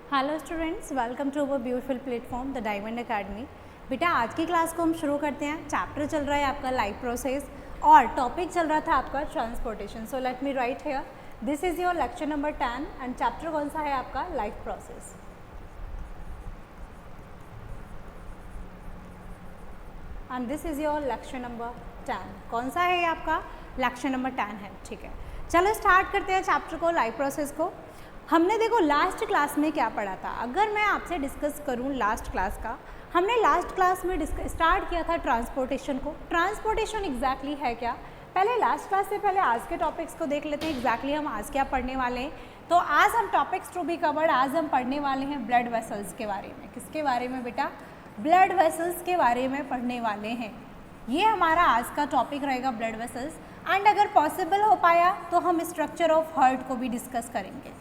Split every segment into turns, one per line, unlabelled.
Hello students, welcome to our beautiful platform the Diamond Academy. बेटा आज की class को हम शुरू करते हैं। चैप्टर चल रहा है आपका लाइफ प्रोसेस और टॉपिक चल रहा था आपका transportation. So let me right here, this is your lecture number 10 and chapter कौन सा है आपका? Life process. And this is your lecture number 10। कौन सा है ये आपका? लेक्चर नंबर 10 है। ठीक है, चलो स्टार्ट करते हैं चैप्टर को, लाइफ प्रोसेस को। हमने देखो लास्ट क्लास में क्या पढ़ा था। अगर मैं आपसे डिस्कस करूं लास्ट क्लास का, हमने लास्ट क्लास में स्टार्ट किया था ट्रांसपोर्टेशन को। ट्रांसपोर्टेशन एग्जैक्टली है क्या? पहले लास्ट क्लास से पहले आज के टॉपिक्स को देख लेते हैं एग्जैक्टली हम आज क्या पढ़ने वाले हैं। तो आज हम टॉपिक्स टू बी कवर्ड, आज हम पढ़ने वाले हैं ब्लड वेसल्स के बारे में। किसके बारे में बेटा? ब्लड वेसल्स के बारे में पढ़ने वाले हैं। ये हमारा आज का टॉपिक रहेगा, ब्लड वेसल्स। एंड अगर पॉसिबल हो पाया तो हम स्ट्रक्चर ऑफ हार्ट को भी डिस्कस करेंगे।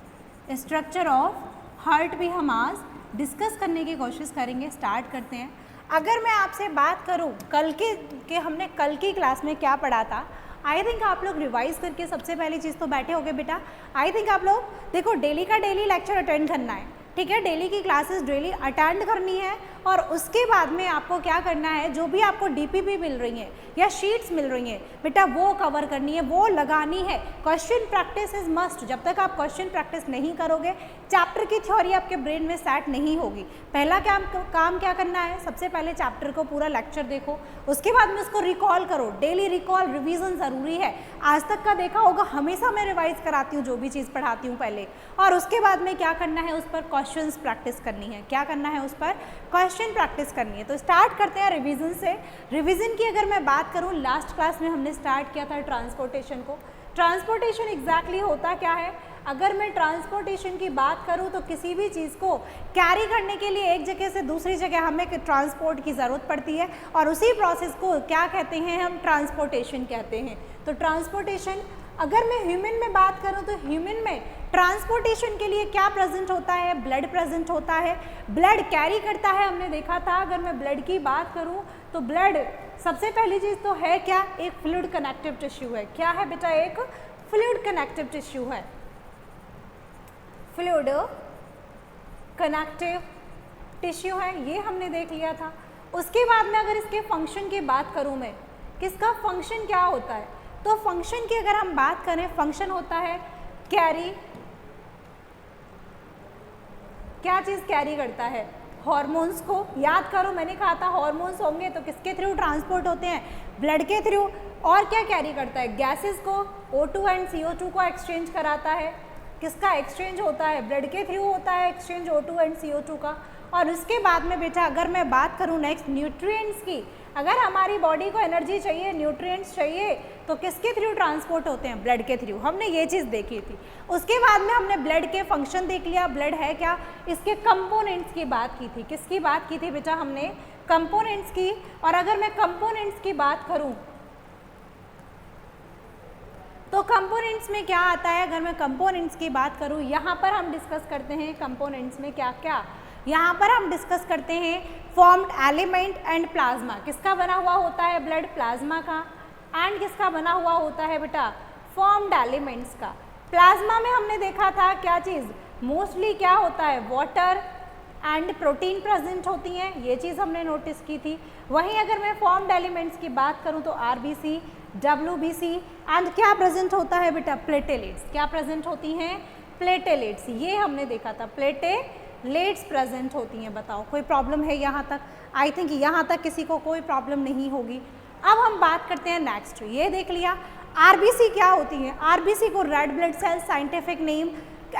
स्ट्रक्चर ऑफ हार्ट भी हम आज डिस्कस करने की कोशिश करेंगे। स्टार्ट करते हैं। अगर मैं आपसे बात करूं कल के हमने कल की क्लास में क्या पढ़ा था, आई थिंक आप लोग रिवाइज करके सबसे पहली चीज़ तो बैठे होगे बेटा। आई थिंक आप लोग देखो डेली का डेली लेक्चर अटेंड करना है, ठीक है? डेली की क्लासेस डेली अटेंड करनी है और उसके बाद में आपको क्या करना है, जो भी आपको डीपीपी मिल रही है या शीट्स मिल रही हैं बेटा वो कवर करनी है, वो लगानी है। Question practice is must. जब तक आप क्वेश्चन प्रैक्टिस नहीं करोगे चैप्टर की थ्योरी आपके ब्रेन में सेट नहीं होगी। पहला काम क्या करना है, सबसे पहले चैप्टर को पूरा लेक्चर देखो, उसके बाद में उसको रिकॉल करो। डेली रिकॉल रिवीजन ज़रूरी है। आज तक का देखा होगा हमेशा मैं रिवाइज कराती हूँ जो भी चीज़ पढ़ाती हूँ पहले, और उसके बाद में क्या करना है, उस पर क्वेश्चंस प्रैक्टिस करनी है। क्या करना है? उस पर क्वेश्चन प्रैक्टिस करनी है। तो स्टार्ट करते हैं रिवीजन से। रिवीजन की अगर मैं बात करूं, लास्ट क्लास में हमने स्टार्ट किया था ट्रांसपोर्टेशन को। ट्रांसपोर्टेशन एग्जैक्टली होता क्या है? अगर मैं ट्रांसपोर्टेशन की बात करूं तो किसी भी चीज़ को कैरी करने के लिए एक जगह से दूसरी जगह हमें ट्रांसपोर्ट की ज़रूरत पड़ती है और उसी प्रोसेस को क्या कहते हैं? हम ट्रांसपोर्टेशन कहते हैं। तो ट्रांसपोर्टेशन, अगर मैं ह्यूमन में बात करूं तो ह्यूमन में ट्रांसपोर्टेशन के लिए क्या प्रेजेंट होता है? ब्लड प्रेजेंट होता है। ब्लड कैरी करता है, हमने देखा था। अगर मैं ब्लड की बात करूं तो ब्लड सबसे पहली चीज़ तो है क्या? एक फ्लूइड कनेक्टिव टिश्यू है। क्या है बेटा? एक फ्लूइड कनेक्टिव टिश्यू है। फ्लूइड कनेक्टिव टिश्यू है, ये हमने देख लिया था। उसके बाद में अगर इसके फंक्शन की बात करूं मैं, किसका फंक्शन क्या होता है? तो फंक्शन की अगर हम बात करें, फंक्शन होता है कैरी। क्या चीज़ कैरी करता है? हॉर्मोन्स को। याद करो, मैंने कहा था हॉर्मोन्स होंगे तो किसके थ्रू ट्रांसपोर्ट होते हैं? ब्लड के थ्रू। और क्या कैरी करता है? गैसेस को, O2 एंड CO2 को एक्सचेंज कराता है। किसका एक्सचेंज होता है? ब्लड के थ्रू होता है एक्सचेंज O2 एंड CO2 का। और उसके बाद में बेटा अगर मैं बात करूँ नेक्स्ट न्यूट्रिएंट्स की, अगर हमारी बॉडी को एनर्जी चाहिए, न्यूट्रिएंट्स चाहिए, तो किसके थ्रू ट्रांसपोर्ट होते हैं? ब्लड के थ्रू। हमने ये चीज़ देखी थी। उसके बाद में हमने ब्लड के फंक्शन देख लिया। ब्लड है क्या? इसके कंपोनेंट्स की बात की थी। किसकी बात की थी बेटा? हमने कंपोनेंट्स की। और अगर मैं कंपोनेंट्स की बात करूं तो कंपोनेंट्स में क्या आता है? अगर मैं कंपोनेंट्स की बात करूं, यहाँ पर हम डिस्कस करते हैं कंपोनेंट्स में क्या क्या। यहाँ पर हम डिस्कस करते हैं फॉर्म्ड एलिमेंट एंड प्लाज्मा। किसका बना हुआ होता है ब्लड? प्लाज्मा का। एंड किसका बना हुआ होता है बेटा? फॉर्म्ड एलिमेंट्स का। प्लाज्मा में हमने देखा था क्या चीज़? मोस्टली क्या होता है? वाटर एंड प्रोटीन प्रेजेंट होती हैं, ये चीज़ हमने नोटिस की थी। वहीं अगर मैं फॉर्म्ड एलिमेंट्स की बात करूँ तो RBC, WBC एंड क्या प्रेजेंट होता है बेटा? प्लेटेलेट्स। क्या प्रेजेंट होती हैं? प्लेटेलेट्स। ये हमने देखा था, प्लेटेलेट्स प्रेजेंट होती हैं। बताओ कोई प्रॉब्लम है यहाँ तक? आई थिंक यहाँ तक किसी को कोई प्रॉब्लम नहीं होगी। अब हम बात करते हैं नेक्स्ट। ये देख लिया RBC क्या होती है। RBC को red blood cells, scientific name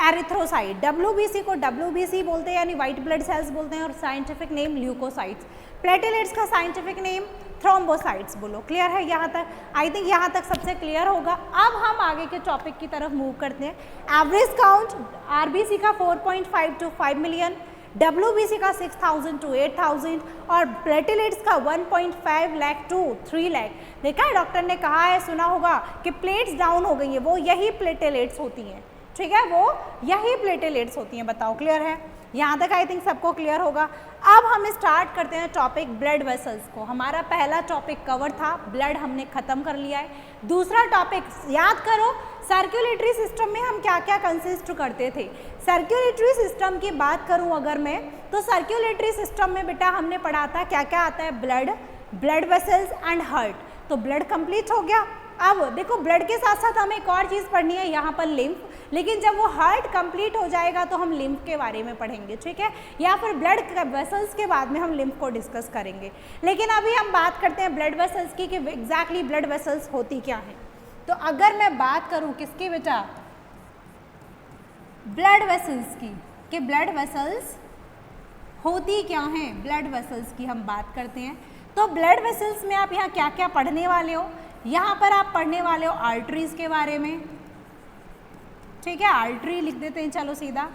erythrocyte. WBC को WBC बोलते हैं यानी वाइट ब्लड सेल्स बोलते हैं और साइंटिफिक नेम ल्यूकोसाइट्स। प्लेटेलेट्स का साइंटिफिक नेम थ्रोम्बोसाइट्स। बोलो क्लियर है यहाँ तक? आई थिंक यहाँ तक सबसे क्लियर होगा। अब हम आगे के टॉपिक की तरफ मूव करते हैं। एवरेज काउंट RBC का 4.5 to 5 मिलियन, WBC का 6,000 to 8,000 और प्लेटेलेट्स का 1.5 लाख to 3 लाख। देखा है डॉक्टर ने कहा है, सुना होगा कि प्लेट्स डाउन हो गई है, वो यही प्लेटेलेट्स होती हैं। ठीक है, वो यही प्लेटेलेट्स होती हैं। बताओ क्लियर है? यहाँ तक आई थिंक सबको क्लियर होगा। अब हम स्टार्ट करते हैं टॉपिक ब्लड वेसल्स को। हमारा पहला टॉपिक कवर था, ब्लड हमने खत्म कर लिया है। दूसरा टॉपिक याद करो, सर्कुलेटरी सिस्टम में हम क्या क्या कंसिस्ट करते थे। सर्कुलेटरी सिस्टम की बात करूं अगर मैं, तो सर्कुलेटरी सिस्टम में बेटा हमने पढ़ा था क्या क्या आता है, blood, blood vessels and heart. तो ब्लड कंप्लीट हो गया। अब देखो ब्लड के साथ साथ हमें एक और चीज़ पढ़नी है यहाँ पर लिम्फ, लेकिन जब वो हार्ट कंप्लीट हो जाएगा तो हम लिम्फ के बारे में पढ़ेंगे, ठीक है, या फिर ब्लड वेसल्स के बाद में हम लिम्फ को डिस्कस करेंगे। लेकिन अभी हम बात करते हैं ब्लड वेसल्स की कि एग्जैक्टली ब्लड वेसल्स होती क्या है। तो अगर मैं बात करूँ किसकी बेटा, ब्लड वेसल्स की, कि ब्लड वेसल्स होती क्या हैं, ब्लड वेसल्स की हम बात करते हैं। तो ब्लड वेसल्स में आप यहाँ क्या क्या पढ़ने वाले हो, यहाँ पर आप पढ़ने वाले हो आर्टरीज के बारे में, ठीक है, आर्टरी लिख देते हैं चलो सीधा।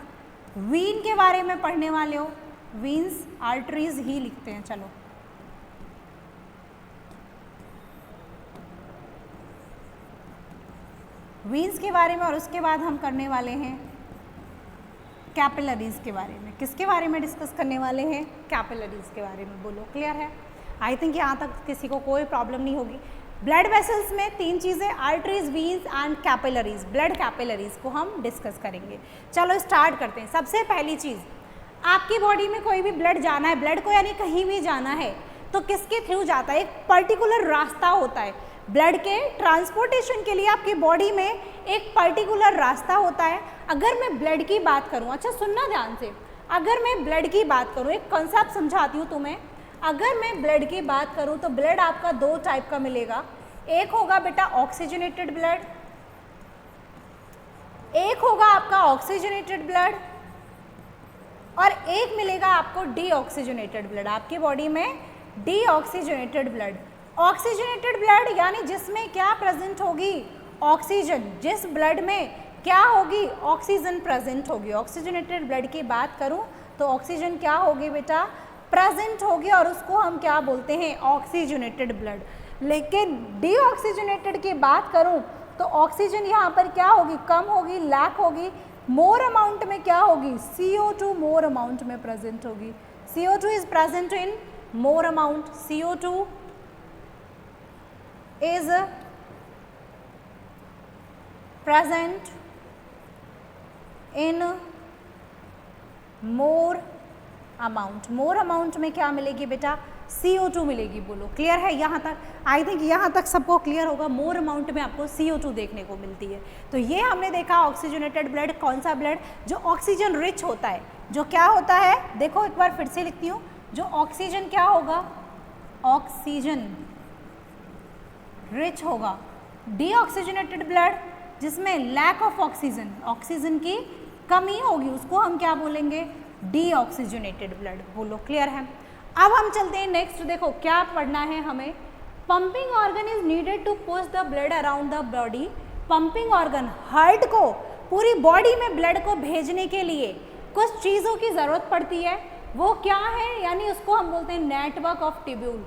वीन के बारे में पढ़ने वाले हो, वीन्स, आर्टरीज ही लिखते हैं चलो। वीन्स के बारे में, और उसके बाद हम करने वाले हैं कैपिलरीज के बारे में। किसके बारे में डिस्कस करने वाले हैं, कैपिलरीज के बारे में। बोलो क्लियर है? आई थिंक यहाँ तक किसी को कोई प्रॉब्लम नहीं होगी। ब्लड वेसल्स में तीन चीज़ें, arteries, veins and capillaries, blood capillaries को हम डिस्कस करेंगे। चलो स्टार्ट करते हैं। सबसे पहली चीज़, आपकी बॉडी में कोई भी ब्लड जाना है, ब्लड को यानी कहीं भी जाना है तो किसके थ्रू जाता है, एक पर्टिकुलर रास्ता होता है। ब्लड के ट्रांसपोर्टेशन के लिए आपकी बॉडी में एक पर्टिकुलर रास्ता होता है। अगर मैं ब्लड की बात करूँ, अच्छा सुनना ध्यान से, अगर मैं ब्लड की बात करूँ, एक कॉन्सेप्ट समझाती हूँ तुम्हें। अगर मैं ब्लड की बात करूँ तो ब्लड आपका दो टाइप का मिलेगा। एक होगा बेटा ऑक्सीजनेटेड ब्लड, एक होगा आपका ऑक्सीजनेटेड ब्लड, और एक मिलेगा आपको डीऑक्सीजनेटेड ब्लड। आपकी बॉडी में डीऑक्सीजनेटेड ब्लड, ऑक्सीजनेटेड ब्लड यानी जिसमें क्या प्रेजेंट होगी, ऑक्सीजन, जिस ब्लड में क्या होगी, ऑक्सीजन प्रेजेंट होगी। ऑक्सीजनेटेड ब्लड की बात करूं तो ऑक्सीजन क्या होगी बेटा, प्रेजेंट होगी, और उसको हम क्या बोलते हैं, ऑक्सीजनेटेड ब्लड। लेकिन डीऑक्सीजनेटेड की बात करूं तो ऑक्सीजन यहाँ पर क्या होगी, कम होगी, लैक होगी, मोर अमाउंट में क्या होगी, CO2 मोर अमाउंट में प्रेजेंट होगी। CO2 is present in more amount, CO2 is present in more amount। More amount में क्या मिलेगी बेटा, CO2 मिलेगी। बोलो क्लियर है यहाँ तक? आई थिंक यहाँ तक सबको क्लियर होगा। मोर अमाउंट में आपको CO2 देखने को मिलती है। तो ये हमने देखा ऑक्सीजनेटेड ब्लड, कौन सा ब्लड, जो ऑक्सीजन रिच होता है, जो क्या होता है, देखो एक बार फिर से लिखती हूँ, जो ऑक्सीजन क्या होगा, ऑक्सीजन रिच होगा। डीऑक्सीजनेटेड ब्लड जिसमें लैक ऑफ ऑक्सीजन, ऑक्सीजन की कमी होगी, उसको हम क्या बोलेंगे, डीऑक्सीजनेटेड ब्लड। बोलो क्लियर है? अब हम चलते हैं नेक्स्ट। देखो क्या पढ़ना है हमें, pumping organ is needed to push the blood around the body. Pumping organ, heart को पूरी बॉडी में ब्लड को भेजने के लिए कुछ चीज़ों की ज़रूरत पड़ती है। वो क्या है, यानी उसको हम बोलते हैं network of tubule.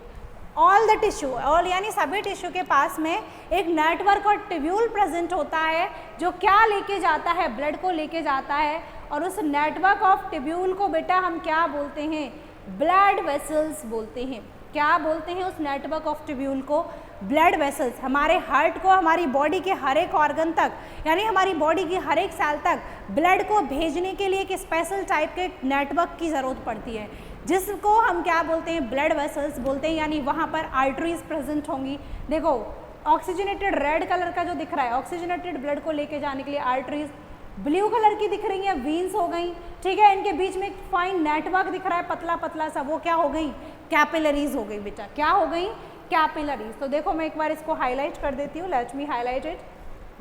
All the tissue, all यानी सभी टिश्यू के पास में एक नेटवर्क और ट्यूब्यूल प्रेजेंट होता है, जो क्या लेके जाता है, ब्लड को लेके जाता है। और उस नेटवर्क ऑफ ट्यूब्यूल को बेटा हम क्या बोलते हैं, ब्लड वेसल्स बोलते हैं। क्या बोलते हैं उस नेटवर्क ऑफ ट्यूब्यूल को, ब्लड वेसल्स। हमारे हार्ट को हमारी बॉडी के हर एक ऑर्गन तक, यानी हमारी बॉडी की हर एक सेल तक ब्लड को भेजने के लिए एक स्पेशल टाइप के नेटवर्क की ज़रूरत पड़ती है, जिसको हम क्या बोलते हैं, ब्लड वेसल्स बोलते हैं। यानी वहाँ पर आर्टरीज प्रेजेंट होंगी। देखो ऑक्सीजनेटेड रेड कलर का जो दिख रहा है, ऑक्सीजनेटेड ब्लड को लेके जाने के लिए आर्टरीज, ब्लू कलर की दिख रही है, वीन्स हो गई, ठीक है। इनके बीच में एक फाइन नेटवर्क दिख रहा है पतला पतला सा, वो क्या हो गई, कैपिलरीज हो गई बेटा। क्या हो गई, कैपिलरीज। तो देखो मैं एक बार इसको हाईलाइट कर देती हूँ, let me highlight it.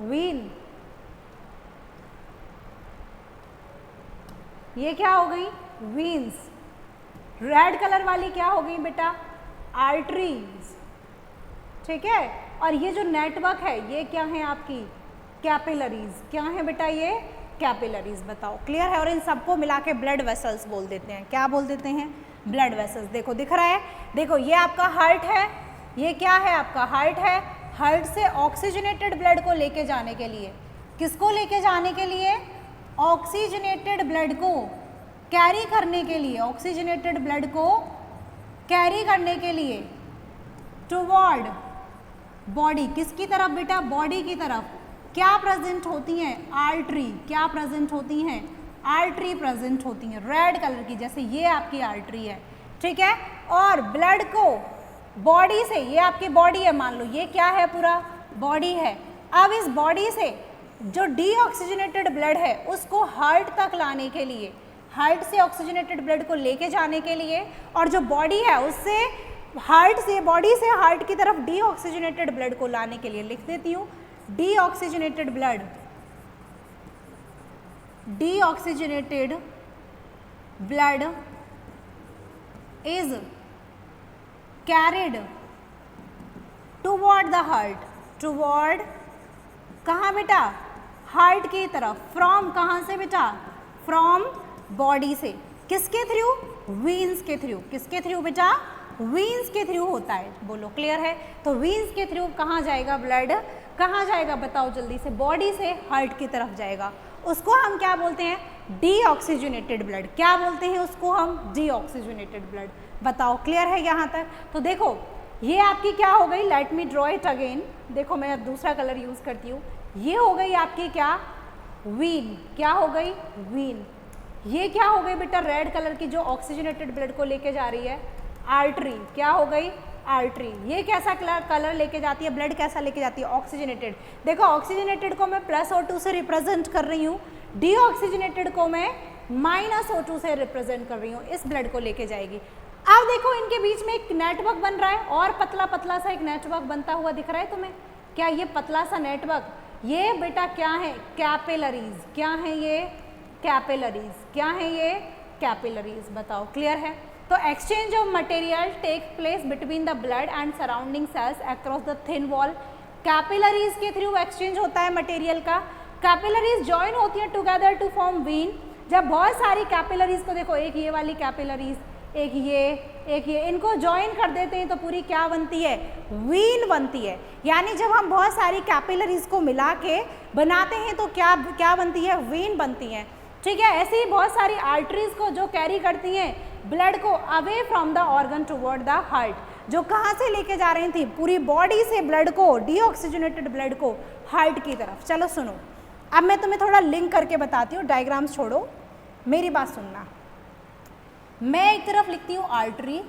Vein, ये क्या हो गई, वीन्स। रेड कलर वाली क्या हो गई बेटा, आर्टरीज, ठीक है। और ये जो नेटवर्क है ये क्या है आपकी, कैपिलरीज। क्या है बेटा ये, कैपिलरीज। बताओ क्लियर है? और इन सबको मिला के ब्लड वेसल्स बोल देते हैं। क्या बोल देते हैं, ब्लड वेसल्स। देखो दिख रहा है, देखो ये आपका हार्ट है, ये क्या है आपका हार्ट है। हार्ट से ऑक्सीजनेटेड ब्लड को लेके जाने के लिए, किसको लेके जाने के लिए, ऑक्सीजनेटेड ब्लड को कैरी करने के लिए, ऑक्सीजनेटेड ब्लड को कैरी करने के लिए टुवर्ड बॉडी, किसकी तरफ बेटा, बॉडी की तरफ, क्या प्रेजेंट होती हैं? आर्टरी। क्या प्रेजेंट होती हैं? आर्टरी प्रेजेंट होती हैं रेड कलर की, जैसे ये आपकी आर्टरी है, ठीक है। और ब्लड को बॉडी से, ये आपकी बॉडी है, मान लो ये क्या है, पूरा बॉडी है। अब इस बॉडी से जो डीऑक्सीजनेटेड ब्लड है उसको हार्ट तक लाने के लिए, हार्ट से ऑक्सीजनेटेड ब्लड को लेके जाने के लिए, और जो बॉडी है उससे हार्ट से, बॉडी से हार्ट की तरफ डीऑक्सीजनेटेड ब्लड को लाने के लिए, लिख देती हूँ, deoxygenated blood, deoxygenated blood is carried toward the heart, toward कहाँ बेटा? हार्ट की तरफ। फ्रॉम कहाँ से बेटा? फ्रॉम बॉडी से। किसके थ्रू? वीन्स के थ्रू। किसके थ्रू बेटा? वीन्स के थ्रू होता है, बोलो क्लियर है? तो वीन्स के थ्रू कहाँ जाएगा ब्लड? कहाँ जाएगा बताओ जल्दी से? बॉडी से हार्ट की तरफ जाएगा। उसको हम क्या बोलते हैं? Deoxygenated blood. क्या बोलते हैं उसको हम? Deoxygenated blood. बताओ क्लियर है यहाँ तक? तो देखो ये आपकी क्या हो गई, let me draw it again, देखो मैं अब दूसरा कलर यूज करती हूँ। ये हो गई आपकी क्या? वीन। क्या हो गई? वीन। ये क्या हो गई बेटा? रेड कलर की जो ऑक्सीजनेटेड ब्लड को लेके जा रही है, आर्टरी। क्या हो गई? आर्टरी। ये कैसा कलर लेके जाती है? ब्लड कैसा लेके जाती है? ऑक्सीजनेटेड। देखो ऑक्सीजनेटेड को मैं +O2 से रिप्रेजेंट कर रही हूँ, डीऑक्सीजनेटेड को मैं -O2 से रिप्रेजेंट कर रही हूँ, इस ब्लड को लेके जाएगी। अब देखो इनके बीच में एक नेटवर्क बन रहा है, और पतला पतला सा एक नेटवर्क बनता हुआ दिख रहा है तुम्हें। क्या ये पतला सा नेटवर्क, ये बेटा क्या है? कैपिलरीज। क्या है ये? कैपिलरीज। क्या है ये? कैपिलरीज। बताओ क्लियर है? तो exchange of material take place between the blood and surrounding cells across the thin wall. Capillaries के थ्रू एक्सचेंज होता है मटेरियल का। कैपिलरीज ज्वाइन होती है टुगेदर टू फॉर्म वीन। जब बहुत सारी कैपिलरीज को देखो, एक ये वाली कैपिलरीज, एक ये, इनको ज्वाइन कर देते हैं तो पूरी क्या बनती है? वीन बनती है। यानी जब हम बहुत सारी कैपिलरीज को मिला के बनाते हैं तो क्या बनती है? वीन बनती है, ठीक है। ऐसे ही बहुत सारी आर्टरीज को जो कैरी करती हैं ब्लड को away from the organ toward the heart, जो कहाँ से लेके जा रही थी? पूरी बॉडी से ब्लड को, डीऑक्सीजनेटेड ब्लड को हार्ट की तरफ। चलो सुनो, अब मैं तुम्हें थोड़ा लिंक करके बताती हूँ, डायग्राम्स छोड़ो, मेरी बात सुनना। मैं एक तरफ लिखती हूँ आर्टरी,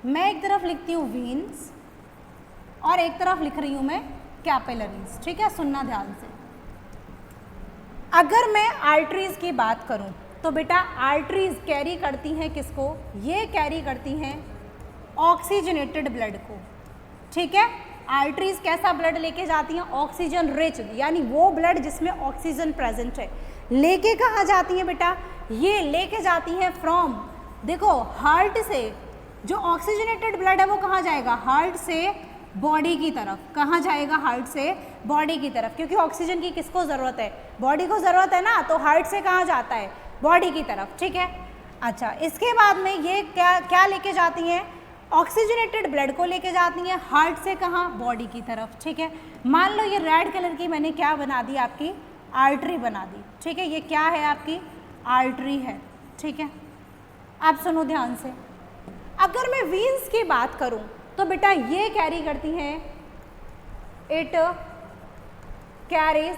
मैं एक तरफ लिखती हूँ वीन्स, और एक तरफ लिख रही हूँ मैं कैपिलरीज, ठीक है। सुनना ध्यान से। अगर मैं आर्टरीज की बात करूँ तो बेटा आर्टरीज कैरी करती हैं किसको? ये कैरी करती हैं ऑक्सीजनेटेड ब्लड को, ठीक है। आर्टरीज कैसा ब्लड लेके जाती हैं? ऑक्सीजन रिच, यानी वो ब्लड जिसमें ऑक्सीजन प्रेजेंट है। लेके कहाँ जाती हैं बेटा? ये लेके जाती हैं फ्रॉम, देखो हार्ट से जो ऑक्सीजनेटेड ब्लड है वो कहाँ जाएगा? हार्ट से बॉडी की तरफ। कहाँ जाएगा? हार्ट से बॉडी की तरफ, क्योंकि ऑक्सीजन की किसको ज़रूरत है? बॉडी को ज़रूरत है ना, तो हार्ट से कहाँ जाता है? बॉडी की तरफ, ठीक है। अच्छा, इसके बाद में ये क्या लेके जाती हैं? ऑक्सीजनेटेड ब्लड को लेके जाती हैं हार्ट से कहाँ? बॉडी की तरफ, ठीक है। मान लो ये रेड कलर की मैंने क्या बना दी? आपकी आर्टरी बना दी, ठीक है। ये क्या है? आपकी आर्टरी है, ठीक है। आप सुनो ध्यान से। अगर मैं वीन्स की बात करूं तो बेटा ये कैरी करती हैं, it carries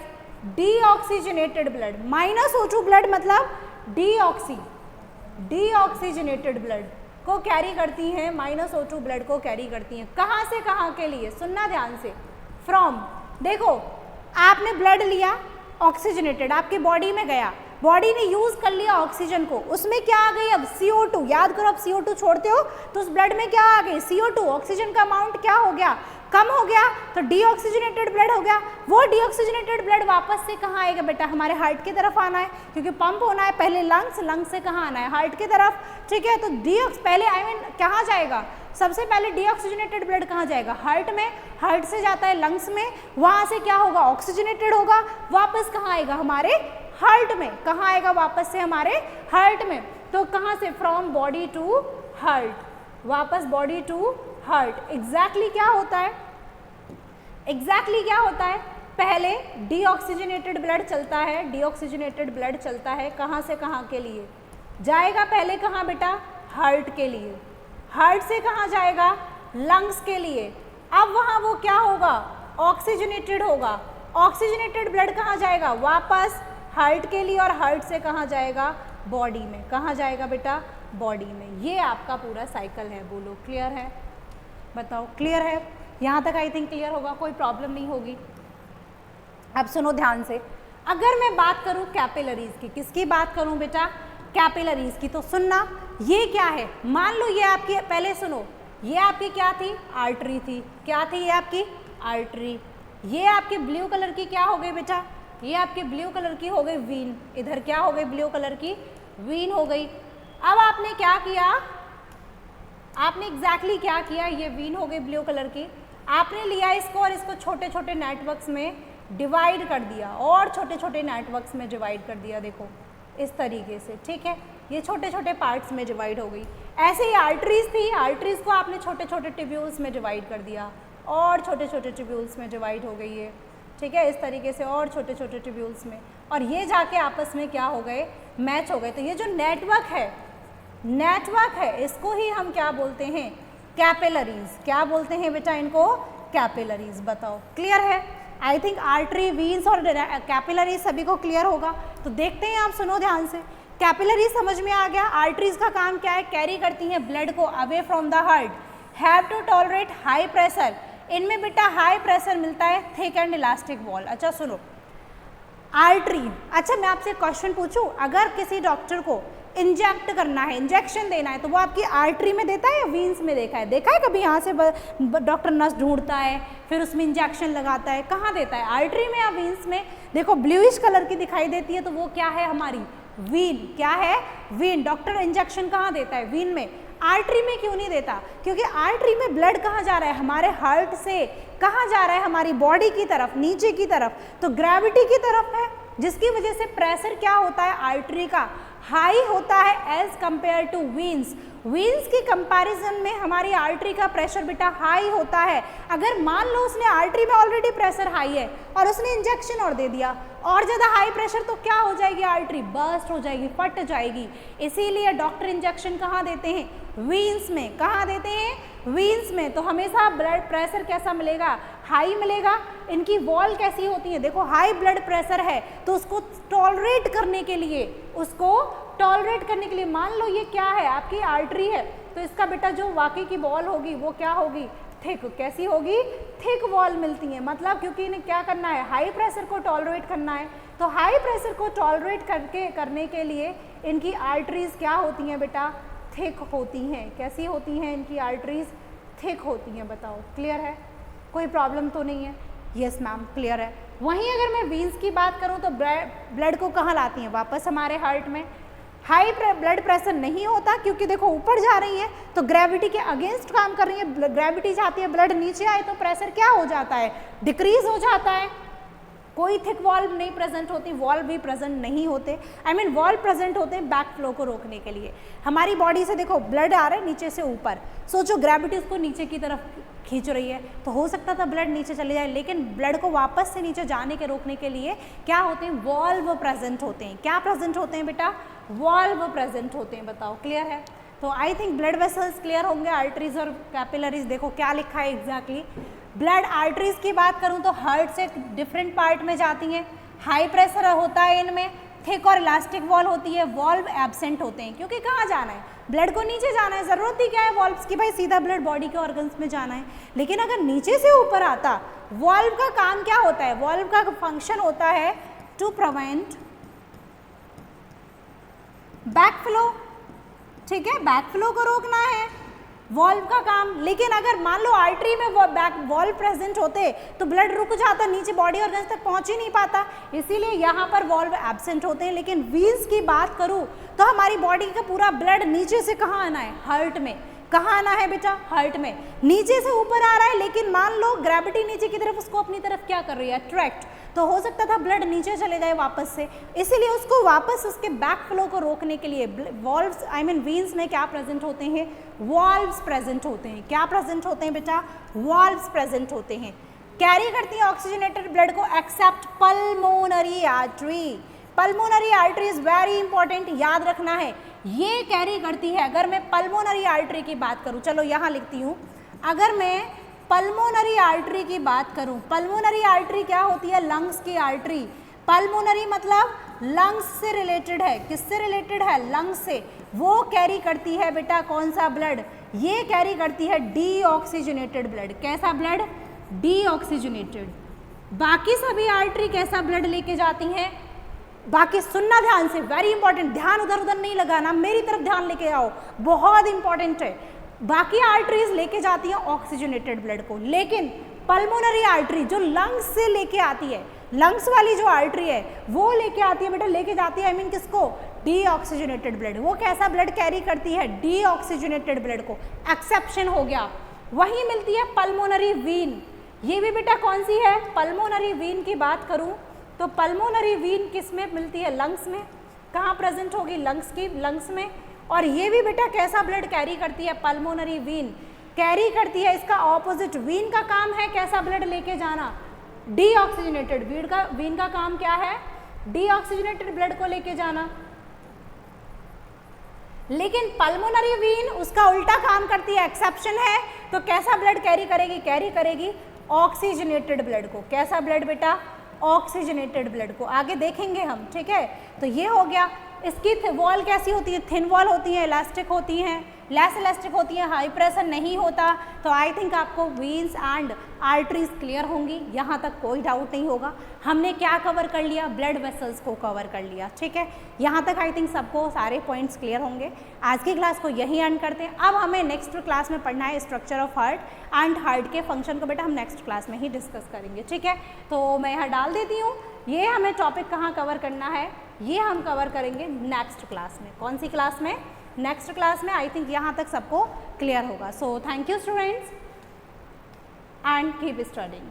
deoxygenated blood, -O2 blood मतलब डीऑक्सीजनेटेड ब्लड को कैरी करती हैं, -O2 ब्लड को कैरी करती हैं। कहाँ से कहाँ के लिए? सुनना ध्यान से। फ्रॉम, देखो आपने ब्लड लिया ऑक्सीजनेटेड, आपकी बॉडी में गया, बॉडी ने यूज कर लिया ऑक्सीजन को, उसमें क्या आ गई? अब CO2। याद करो, अब CO2 छोड़ते हो तो उस ब्लड में क्या आ गई? CO2। ऑक्सीजन का अमाउंट क्या हो गया? कम हो गया, तो डीऑक्सीजनेटेड ब्लड हो गया। वो डीऑक्सीजनेटेड ब्लड वापस से कहाँ आएगा बेटा? हमारे हार्ट की तरफ आना है, क्योंकि पंप होना है पहले लंग्स से कहाँ आना है? हार्ट की तरफ, ठीक है। तो पहले कहाँ जाएगा? सबसे पहले डीऑक्सीजनेटेड ब्लड कहाँ जाएगा? हार्ट में, हार्ट से जाता है लंग्स में, वहाँ से क्या होगा? ऑक्सीजनेटेड होगा, वापस कहाँ आएगा? हमारे हार्ट में। कहाँ आएगा? वापस से हमारे हार्ट में। तो कहाँ से? फ्रॉम बॉडी टू हार्ट, वापस बॉडी टू हार्ट। एग्जैक्टली क्या होता है? क्या होता है? पहले डीऑक्सीजनेटेड ब्लड चलता है, डीऑक्सीजनेटेड ब्लड चलता है कहाँ से कहाँ के लिए? जाएगा पहले कहाँ बेटा? हार्ट के लिए। हार्ट से कहाँ जाएगा? लंग्स के लिए। अब वहाँ वो क्या होगा? ऑक्सीजनेटेड होगा, ऑक्सीजनेटेड ब्लड कहाँ जाएगा, वापस हार्ट के लिए, और हार्ट से कहाँ जाएगा, बॉडी में। कहाँ जाएगा बेटा, बॉडी में। ये आपका पूरा साइकिल है, बोलो क्लियर है, बताओ क्लियर है, यहाँ तक आई थिंक क्लियर होगा, कोई प्रॉब्लम नहीं होगी। अब सुनो ध्यान से, अगर मैं बात करूँ कैपिलरीज की, किसकी बात करूँ बेटा, कैपिलरीज की, तो सुनना ये क्या है, मान लो ये आपकी, पहले सुनो, ये आपकी क्या थी, आर्टरी थी, क्या थी ये आपकी, आर्टरी। ये आपके ब्लू कलर की क्या हो गई बेटा, ये आपके ब्लू कलर की हो गई वीन, इधर क्या हो गई, ब्लू कलर की वीन हो गई। अब आपने क्या किया, आपने एग्जैक्टली क्या किया, ये वीन हो गई ब्लू कलर की, आपने लिया इसको और इसको छोटे छोटे नेटवर्क्स में डिवाइड कर दिया, और छोटे छोटे नेटवर्क्स में डिवाइड कर दिया, देखो इस तरीके से, ठीक है, ये छोटे छोटे पार्ट्स में डिवाइड हो गई। ऐसे ही आर्टरीज थी, आर्टरीज को आपने छोटे छोटे ट्यूब्यूल्स में डिवाइड कर दिया, और छोटे छोटे ट्यूब्यूल्स में डिवाइड हो गई है, ठीक है, इस तरीके से, और छोटे छोटे ट्यूब्यूल्स में, और ये जाके आपस में क्या हो गए, मैच हो गए। तो ये जो नेटवर्क है, इसको ही हम क्या बोलते हैं, कैपिलरीज। क्या बोलते हैं बेटा इनको, कैपिलरीज। बताओ क्लियर है, आई थिंक आर्टरी, वीन्स और कैपिलरीज सभी को क्लियर होगा। तो देखते हैं, आप सुनो ध्यान से, कैपिलरीज समझ में आ गया। आर्टरीज का काम क्या है, कैरी करती हैं ब्लड को away from the heart, have to tolerate high pressure, इनमें बेटा हाई प्रेशर मिलता है, थिक एंड इलास्टिक वॉल। अच्छा सुनो, आर्टरी, अच्छा मैं आपसे क्वेश्चन पूछूं, अगर किसी डॉक्टर को इंजेक्ट करना है, इंजेक्शन देना है, तो वो आपकी आर्टरी में देता है या वीन्स में देखा है, देखा है कभी, यहाँ से डॉक्टर नस ढूंढता है, फिर उसमें इंजेक्शन लगाता है, कहाँ देता है, आर्टरी में या वीन्स में। देखो ब्लूइश कलर की दिखाई देती है, तो वो क्या है, हमारी वीन। क्या है, वीन। डॉक्टर इंजेक्शन कहाँ देता है, वीन में। आर्टरी में क्यों नहीं देता, क्योंकि आर्टरी में ब्लड कहाँ जा रहा है, हमारे हार्ट से कहाँ जा रहा है, हमारी बॉडी की तरफ, नीचे की तरफ, तो ग्रेविटी की तरफ है, जिसकी वजह से प्रेशर क्या होता है, आर्टरी का हाई होता है as compare to veins. Veins की कंपैरिजन में हमारी आर्टरी का प्रेशर बेटा हाई होता है। अगर मान लो उसने आर्टरी में ऑलरेडी प्रेशर हाई है और उसने इंजेक्शन और दे दिया, और ज़्यादा हाई प्रेशर, तो क्या हो जाएगी, आर्टरी बर्स्ट हो जाएगी, फट जाएगी। इसीलिए डॉक्टर इंजेक्शन कहाँ देते हैं, वीन्स में। कहाँ देते हैं, वीन्स में। तो हमेशा ब्लड प्रेशर कैसा मिलेगा, हाई मिलेगा। इनकी वॉल कैसी होती है, देखो हाई ब्लड प्रेशर है, तो उसको टॉलरेट करने के लिए, मान लो ये क्या है, आपकी आर्टरी है, तो इसका बेटा जो वाकई की वॉल होगी वो क्या होगी, थिक। कैसी होगी, थिक वॉल मिलती है। मतलब क्योंकि इन्हें क्या करना है, हाई प्रेशर को टॉलरेट करना है, तो हाई प्रेशर को टॉलरेट करने के लिए इनकी आर्टरीज क्या होती हैं बेटा, थिक होती हैं। कैसी होती हैं, इनकी आर्टरीज थिक होती हैं। बताओ क्लियर है, कोई प्रॉब्लम तो नहीं है। यस मैम क्लियर है। वहीं अगर मैं वीन्स की बात करूं तो ब्लड को कहाँ लाती हैं, वापस हमारे हार्ट में। हाई ब्लड प्रेशर नहीं होता, क्योंकि देखो ऊपर जा रही है तो ग्रेविटी के अगेंस्ट काम कर रही है, ग्रेविटी चाहती है ब्लड नीचे आए, तो प्रेशर क्या हो जाता है, डिक्रीज हो जाता है। कोई थिक वॉल्व नहीं प्रेजेंट होती, वॉल्व भी प्रेजेंट नहीं होते, वॉल्व प्रेजेंट होते हैं बैक फ्लो को रोकने के लिए। हमारी बॉडी से देखो ब्लड आ रहा है नीचे से ऊपर, सोचो ग्रेविटी उसको नीचे की तरफ खींच रही है, तो हो सकता था ब्लड नीचे चले जाए, लेकिन ब्लड को वापस से नीचे जाने के रोकने के लिए क्या होते हैं, वॉल्व प्रेजेंट होते हैं। क्या प्रेजेंट होते हैं बेटा, वॉल्व प्रेजेंट होते हैं। बताओ क्लियर है। तो I think blood vessels clear होंगे, आर्टरीज और कैपिलरीज। देखो क्या लिखा है एग्जैक्टली। ब्लड आर्टरीज की बात करूं तो हार्ट से डिफरेंट पार्ट में जाती हैं, हाई प्रेशर होता है इनमें, थिक और इलास्टिक वॉल होती है, वॉल्व एब्सेंट होते हैं, क्योंकि कहाँ जाना है, ब्लड को नीचे जाना है। ज़रूरत ही क्या है वॉल्व्स की, भाई सीधा ब्लड बॉडी के ऑर्गन्स में जाना है। लेकिन अगर नीचे से ऊपर आता, वॉल्व का काम क्या होता है, वॉल्व का फंक्शन होता है टू प्रिवेंट बैक फ्लो, ठीक है, बैक फ्लो को रोकना है वॉल्व का काम। लेकिन अगर मान लो आर्टरी में वो बैक वॉल्व प्रेजेंट होते तो ब्लड रुक जाता, नीचे बॉडी ऑर्गन्स तक पहुंच ही नहीं पाता, इसीलिए यहाँ पर वॉल्व एब्सेंट होते हैं। लेकिन वीन्स की बात करूँ तो हमारी बॉडी का पूरा ब्लड नीचे से कहाँ आना है, हार्ट में। कहाँ आना है बेटा, हार्ट में। नीचे से ऊपर आ रहा है, लेकिन मान लो ग्रेविटी नीचे की तरफ उसको अपनी तरफ क्या कर रही है, अट्रैक्ट, तो हो सकता था ब्लड नीचे चले जाए वापस से, इसीलिए उसको वापस उसके बैक फ्लो को रोकने के लिए वॉल्व्स वीन्स में क्या प्रेजेंट होते हैं, वॉल्व्स प्रेजेंट होते हैं। क्या प्रेजेंट होते हैं बेटा, वॉल्व्स प्रेजेंट होते हैं। कैरी करती है ऑक्सीजनेटेड ब्लड को accept pulmonary artery. Pulmonary artery is very important, याद रखना है, ये कैरी करती है। अगर मैं पल्मोनरी आर्टरी की बात करूं, चलो यहाँ लिखती हूँ, अगर मैं पल्मोनरी आर्टरी की बात करूं, पल्मोनरी आर्टरी क्या होती है? लंग्स की आर्टरी। पल्मोनरी मतलब लंग्स से रिलेटेड है, किससे रिलेटेड है? लंग्स से। वो कैरी करती है बेटा कौन सा ब्लड? ये कैरी करती है डीऑक्सीजनेटेड ब्लड। कैसा ब्लड? डीऑक्सीजनेटेड। बाकी सभी आर्टरी कैसा ब्लड लेके जाती हैं? बाकी सुनना ध्यान से, वेरी इंपॉर्टेंट, ध्यान उधर उधर नहीं लगाना, मेरी तरफ ध्यान लेके आओ, बहुत इंपॉर्टेंट है। बाकी आर्टरीज लेके जाती हैं ऑक्सीजनेटेड ब्लड को, लेकिन पल्मोनरी आर्टरी जो लंग्स से लेके आती है, लंग्स वाली जो आर्टरी है वो लेके आती है बेटा, लेके जाती है आई मीन किसको? Deoxygenated blood. वो कैसा ब्लड कैरी करती है? डीऑक्सीजनेटेड ब्लड को। एक्सेप्शन हो गया, वही मिलती है पल्मोनरी वीन। ये भी बेटा कौन सी है? पल्मोनरी वीन की बात करूं तो पल्मोनरी वीन किस में मिलती है? लंग्स में। कहाँ प्रेजेंट होगी? लंग्स में। और ये भी बेटा कैसा ब्लड कैरी करती है? पल्मोनरी वीन कैरी करती है। इसका ऑपोजिट, वीन का काम है कैसा ब्लड लेके जाना? डीऑक्सीजनेटेड। वीन का काम क्या है? डीऑक्सीजनेटेड ब्लड को लेके जाना। लेकिन पल्मोनरी वीन उसका उल्टा काम करती है, एक्सेप्शन है। तो कैसा ब्लड कैरी करेगी? कैरी करेगी ऑक्सीजनेटेड ब्लड को। कैसा ब्लड बेटा? ऑक्सीजनेटेड ब्लड को। आगे देखेंगे हम, ठीक है। तो ये हो गया। इसकी वॉल कैसी होती है? थिन वॉल होती है, इलास्टिक होती हैं, लेस इलास्टिक होती है, हाई प्रेशर नहीं होता। तो आई थिंक आपको वीन्स एंड आर्टरीज क्लियर होंगी, यहाँ तक कोई डाउट नहीं होगा। हमने क्या कवर कर लिया? ब्लड वेसल्स को कवर कर लिया, ठीक है। यहाँ तक आई थिंक सबको सारे पॉइंट्स क्लियर होंगे। आज की क्लास को यही एंड करते हैं। अब हमें नेक्स्ट क्लास में पढ़ना है structure of heart and heart के फंक्शन को बेटा हम नेक्स्ट क्लास में ही डिस्कस करेंगे, ठीक है। तो मैं यहाँ डाल देती हूँ। ये हमें टॉपिक कहाँ कवर करना है? ये हम कवर करेंगे नेक्स्ट क्लास में। कौन सी क्लास में? नेक्स्ट क्लास में। आई थिंक यहाँ तक सबको क्लियर होगा। So thank you students and keep studying.